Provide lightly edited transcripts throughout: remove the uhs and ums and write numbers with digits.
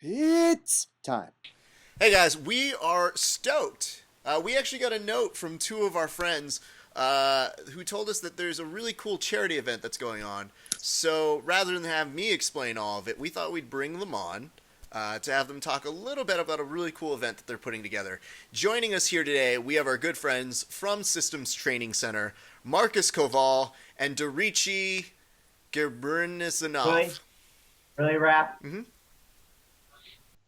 It's time. Hey guys, we are stoked. We actually got a note from two of our friends who told us that there's a really cool charity event that's going on. So rather than have me explain all of it, we thought we'd bring them on to have them talk a little bit about a really cool event that they're putting together. Joining us here today, we have our good friends from Systems Training Center, Marcus Kowal and Dmitry Really? Gerasimov. Really, Rap? Mm-hmm.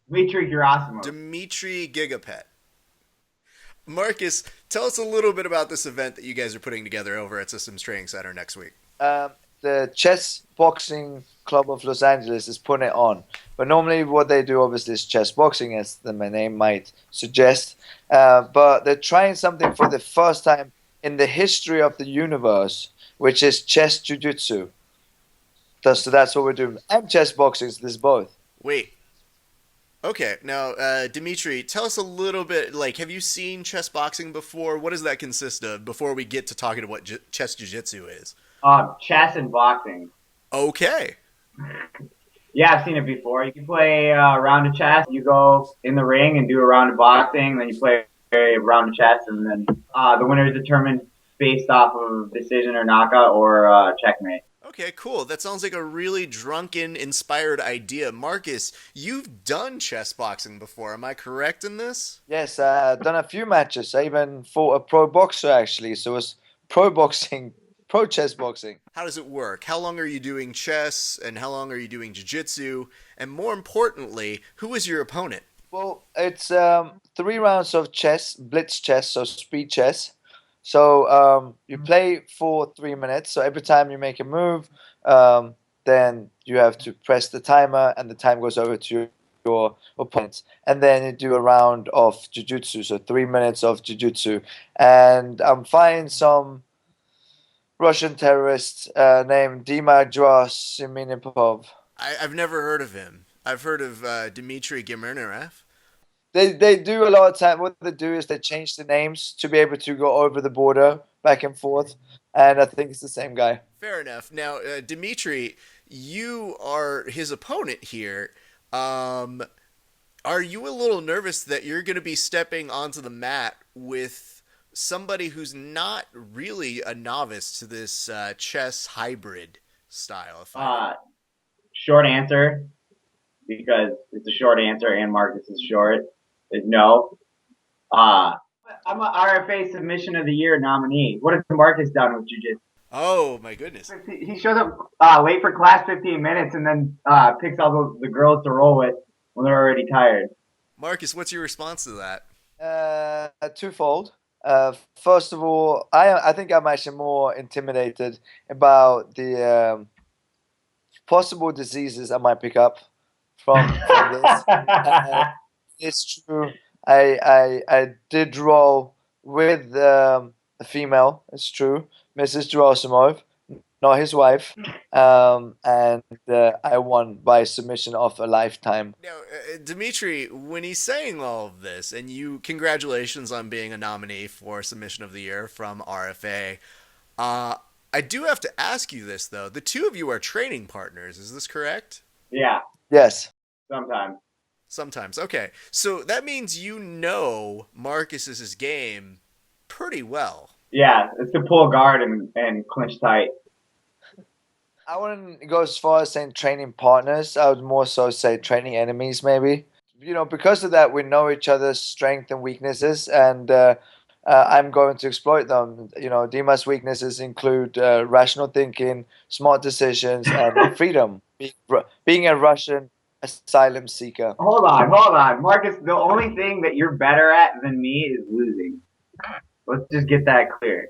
Dmitry Gerasimov. Dmitry Gigapet. Marcus, tell us a little bit about this event that you guys are putting together over at Systems Training Center next week. The Chess Boxing Club of Los Angeles is putting it on. But normally, what they do, obviously, is chess boxing, as the name might suggest. But they're trying something for the first time in the history of the universe, which is Chess Jiu-Jitsu. So that's what we're doing. And chess boxing, there's both. Wait. Okay, now, Dmitry, tell us a little bit, have you seen chess boxing before? What does that consist of before we get to talking about what chess jiu-jitsu is? Chess and boxing. Okay. Yeah, I've seen it before. You can play a round of chess. You go in the ring and do a round of boxing. Then you play a round of chess, and then the winner is determined based off of decision or knockout or checkmate. Okay, cool. That sounds like a really drunken, inspired idea. Marcus, you've done chess boxing before. Am I correct in this? Yes, I've done a few matches. I even fought a pro boxer, actually. So it's pro boxing, pro chess boxing. How does it work? How long are you doing chess, and how long are you doing jiu-jitsu? And more importantly, who is your opponent? Well, it's 3 rounds of chess, blitz chess, so speed chess. So you play for 3 minutes. So every time you make a move, then you have to press the timer, and the time goes over to your opponent. And then you do a round of jiu-jitsu, so 3 minutes of jiu-jitsu. And I'm fighting some Russian terrorist named Dima Gerasimov. I've never heard of him. I've heard of Dmitry Gemernerev. They do a lot of time. What they do is they change the names to be able to go over the border back and forth, and I think it's the same guy. Fair enough. Now, Dmitry, you are his opponent here. Um, are you a little nervous that you're going to be stepping onto the mat with somebody who's not really a novice to this chess hybrid style of fighting? Short answer, because it's a short answer and Marcus is short, is no. Uh, I'm a RFA Submission of the Year nominee. What has Marcus done with Jiu-Jitsu? Oh my goodness. He shows up late for class 15 minutes and then picks all the girls to roll with when they're already tired. Marcus, what's your response to that? Twofold. First of all, I think I'm actually more intimidated about the possible diseases I might pick up from this. It's true. I did roll with a female. It's true, Mrs. Gerasimov, not his wife, and I won by submission of a lifetime. Now, Dmitry, when he's saying all of this, and congratulations on being a nominee for Submission of the Year from RFA, I do have to ask you this, though. The two of you are training partners, is this correct? Yeah, Yes. sometimes. Sometimes. Okay. So that means you know Marcus's game pretty well. Yeah, it's to pull guard and clinch tight. I wouldn't go as far as saying training partners. I would more so say training enemies, maybe. Because of that, we know each other's strengths and weaknesses, and I'm going to exploit them. Dima's weaknesses include rational thinking, smart decisions, and freedom. Being a Russian asylum seeker. Hold on. Marcus, the only thing that you're better at than me is losing. Let's just get that clear.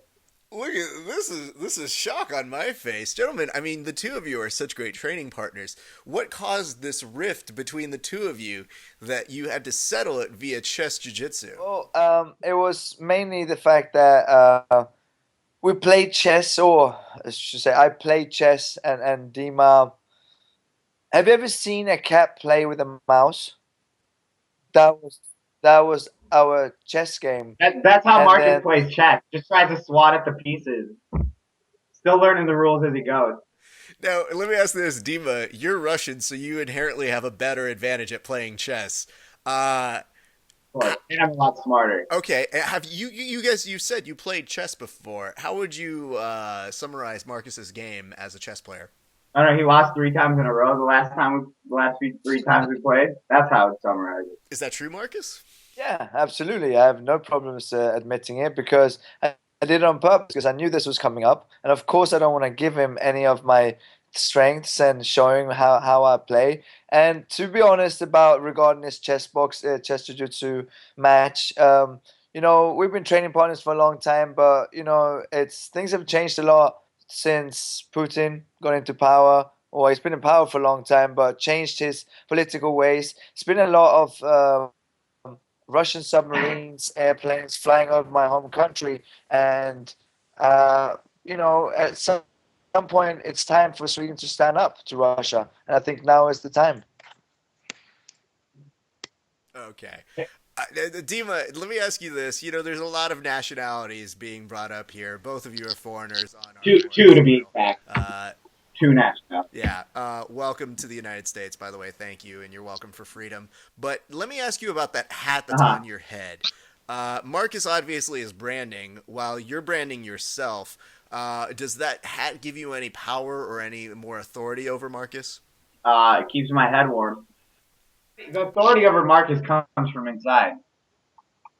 Look at this is shock on my face. Gentlemen, I mean the two of you are such great training partners. What caused this rift between the two of you that you had to settle it via chess jiu-jitsu? Well, it was mainly the fact that we played chess, or I should say I played chess, and Dima. Have you ever seen a cat play with a mouse? That was our chess game. That's how And Marcus then plays chess. Just tries to swat at the pieces. Still learning the rules as he goes. Now, let me ask this, Dima. You're Russian, so you inherently have a better advantage at playing chess. Uh, Of course. And I'm a lot smarter. okay, have you guys? You said you played chess before. How would you summarize Marcus's game as a chess player? I don't know. He lost 3 times in a row. The last 3 times we played. That's how I'd summarize it. Is that true, Marcus? Yeah, absolutely. I have no problems admitting it because I did it on purpose because I knew this was coming up. And of course, I don't want to give him any of my strengths and showing how I play. And to be honest about regarding this chess jiu-jitsu match, we've been training partners for a long time, but, it's things have changed a lot since Putin got into power. Or he's been in power for a long time, but changed his political ways. It's been a lot of Russian submarines, airplanes flying over my home country, and at some point, it's time for Sweden to stand up to Russia, and I think now is the time. Okay. Dima, let me ask you this. There's a lot of nationalities being brought up here. Both of you are foreigners on our Two to be exact. Uh, 2 nationals. yeah. Welcome to the United States, by the way. Thank you, and you're welcome for freedom. But let me ask you about that hat that's on your head. Marcus obviously is branding, while you're branding yourself. Does that hat give you any power or any more authority over Marcus? It keeps my head warm. The authority over Marcus comes from inside,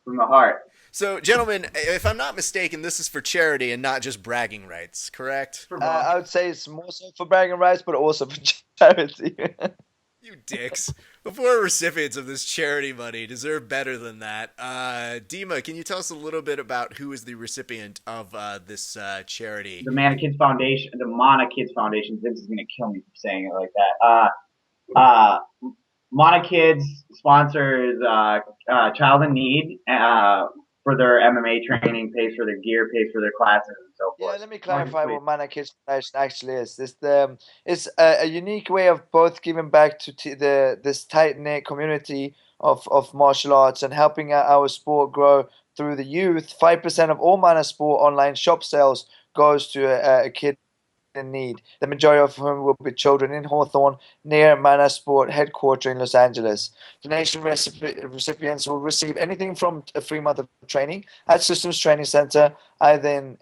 from the heart. So, gentlemen, if I'm not mistaken, this is for charity and not just bragging rights, correct? I would say it's more so for bragging rights, but also for charity. You dicks. The poor recipients of this charity money deserve better than that. Dima, can you tell us a little bit about who is the recipient of this charity? The Mana Kids Foundation, the Mana Kids Foundation. Vince is gonna kill me for saying it like that. Mana Kids sponsors Child in Need for their MMA training, pays for their gear, pays for their classes, and so forth. Yeah, let me clarify what Mana Kids Foundation actually is. It's a unique way of both giving back to this tight knit community of martial arts and helping our sport grow through the youth. 5% of all Mana Sport online shop sales goes to a kid in need, the majority of whom will be children in Hawthorne, near Mana Sport headquarters in Los Angeles. Donation recipients will receive anything from a 3 month of training at Systems Training Center, either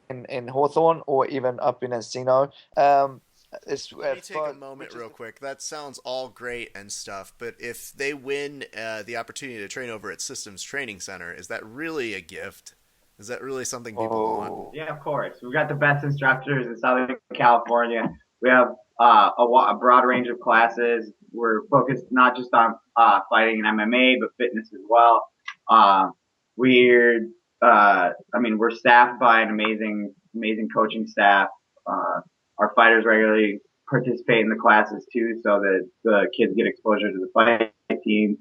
in Hawthorne or even up in Encino. Let me take a moment real quick. That sounds all great and stuff, but if they win the opportunity to train over at Systems Training Center, is that really a gift? Is that really something people want? Yeah, of course. We've got the best instructors in Southern California. We have a broad range of classes. We're focused not just on fighting and MMA, but fitness as well. We're staffed by an amazing coaching staff. Our fighters regularly participate in the classes too, so that the kids get exposure to the fight team.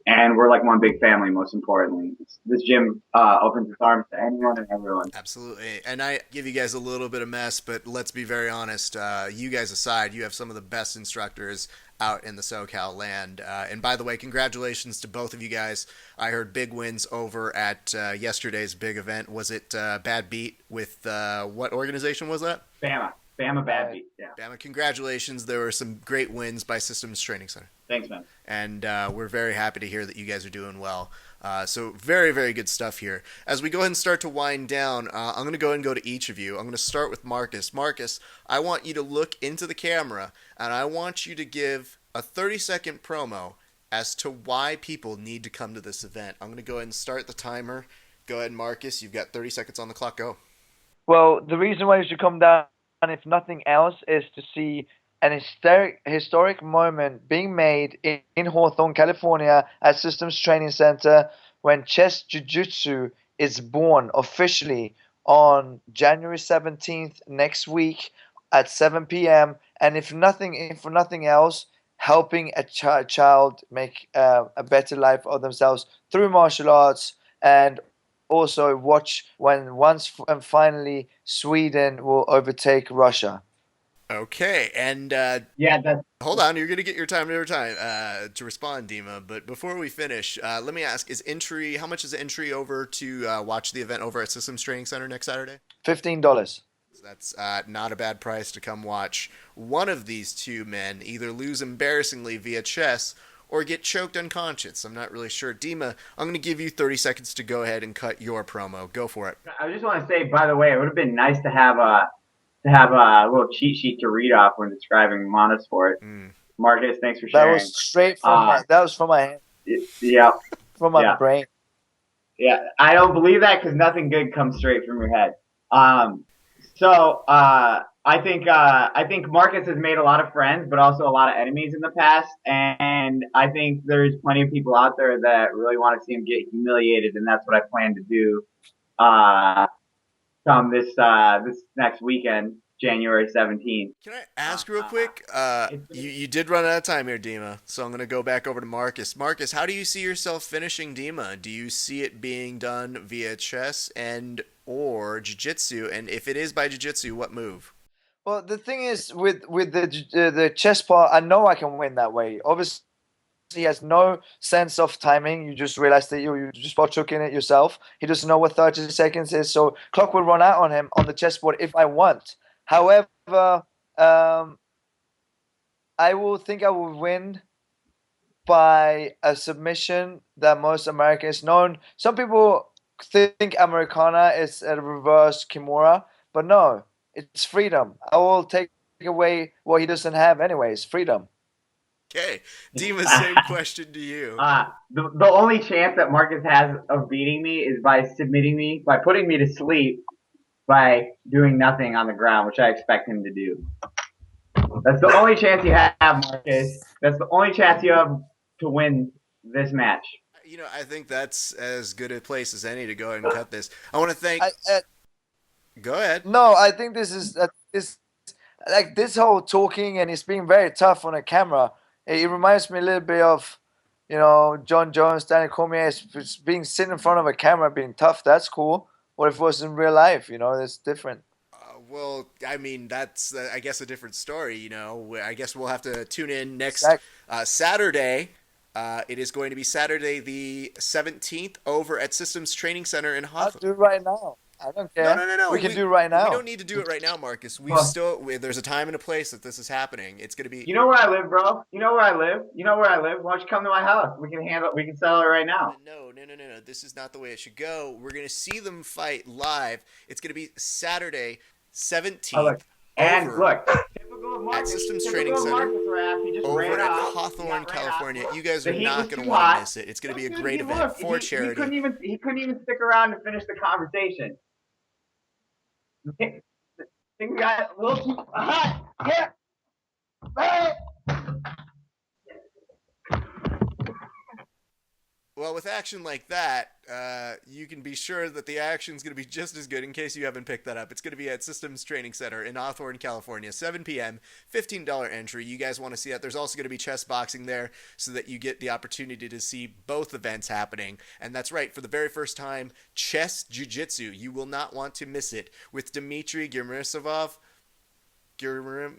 And we're like one big family, most importantly. This gym opens its arms to anyone and everyone. Absolutely. And I give you guys a little bit of mess, but let's be very honest. You guys aside, you have some of the best instructors out in the SoCal land. And by the way, congratulations to both of you guys. I heard big wins over at yesterday's big event. Was it Bad Beat with what organization was that? Bama Bad Beat, yeah. Bama, congratulations. There were some great wins by Systems Training Center. Thanks, man. And we're very happy to hear that you guys are doing well. So very, very good stuff here. As we go ahead and start to wind down, I'm going to go ahead and go to each of you. I'm going to start with Marcus. Marcus, I want you to look into the camera, and I want you to give a 30-second promo as to why people need to come to this event. I'm going to go ahead and start the timer. Go ahead, Marcus. You've got 30 seconds on the clock. Go. Well, the reason why you should come down, if nothing else, is to see an historic moment being made in Hawthorne, California at Systems Training Center when Chess Jiu-Jitsu is born officially on January 17th next week at 7 p.m. And if for nothing else, helping a child make a better life of themselves through martial arts, and also watch when once and finally Sweden will overtake Russia. Okay, and hold on, you're gonna get your time to respond, Dima. But before we finish, let me ask: how much is entry over to watch the event over at Systems Training Center next Saturday? $15. That's not a bad price to come watch one of these two men either lose embarrassingly via chess or get choked unconscious. I'm not really sure. Dima, I'm going to give you 30 seconds to go ahead and cut your promo. Go for it. I just want to say, by the way, it would have been nice to have a little cheat sheet to read off when describing monosport. Marcus, thanks for sharing. That was straight from that was from my yeah from my brain. Yeah, I don't believe that because nothing good comes straight from your head. I think Marcus has made a lot of friends, but also a lot of enemies in the past, and I think there's plenty of people out there that really want to see him get humiliated, and that's what I plan to do. Come this next weekend, January 17th. Can I ask real quick? You did run out of time here, Dima, so I'm going to go back over to Marcus. Marcus, how do you see yourself finishing Dima? Do you see it being done via chess and or jiu-jitsu? And if it is by jiu-jitsu, what move? Well, the thing is with the chess part, I know I can win that way. Obviously, he has no sense of timing. You just realize that you just spot choking it yourself. He doesn't know what 30 seconds is, so clock will run out on him on the chessboard if I want. However, I will win by a submission that most Americans known. Some people think Americana is a reverse Kimura, but no, it's freedom. I will take away what he doesn't have anyways, freedom. Okay, Dima, same question to you. The only chance that Marcus has of beating me is by putting me to sleep, by doing nothing on the ground, which I expect him to do. That's the only chance you have, Marcus. That's the only chance you have to win this match. You know, I think that's as good a place as any to go ahead and cut this. I want to thank... Go ahead. No, I think this is this whole talking and he's being very tough on a camera. It reminds me a little bit of, John Jones, Daniel Cormier, being sitting in front of a camera, being tough. That's cool. What if it was in real life? It's different. Well, I mean, that's, I guess, a different story, I guess we'll have to tune in next Saturday. It is going to be Saturday the 17th over at Systems Training Center in Hawthorne. I'll do it right now. I don't care. No. We can do it right now. We don't need to do it right now, Marcus. There's a time and a place that this is happening. It's going to be... You know where I live, bro? You know where I live? Why don't you come to my house? We can settle it right now. No. This is not the way it should go. We're going to see them fight live. It's going to be Saturday, 17th. Typical of Marcus. At Systems Training Center over at Hawthorne, California. You guys are not going to want to miss it. It's going to be a great event for charity. He couldn't even stick around to finish the conversation. I think we got a little too hot. Yeah. Well, with action like that, you can be sure that the action's going to be just as good in case you haven't picked that up. It's going to be at Systems Training Center in Hawthorne, California, 7 p.m., $15 entry. You guys want to see that. There's also going to be chess boxing there so that you get the opportunity to see both events happening. And that's right, for the very first time, Chess Jiu-Jitsu. You will not want to miss it with Dmitry Gerasimov, Dmitry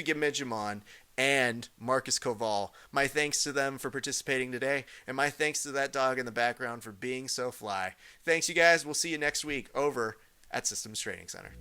Gerasimov, and Marcus Kowal. My thanks to them for participating today, and my thanks to that dog in the background for being so fly. Thanks, you guys. We'll see you next week over at Systems Training Center.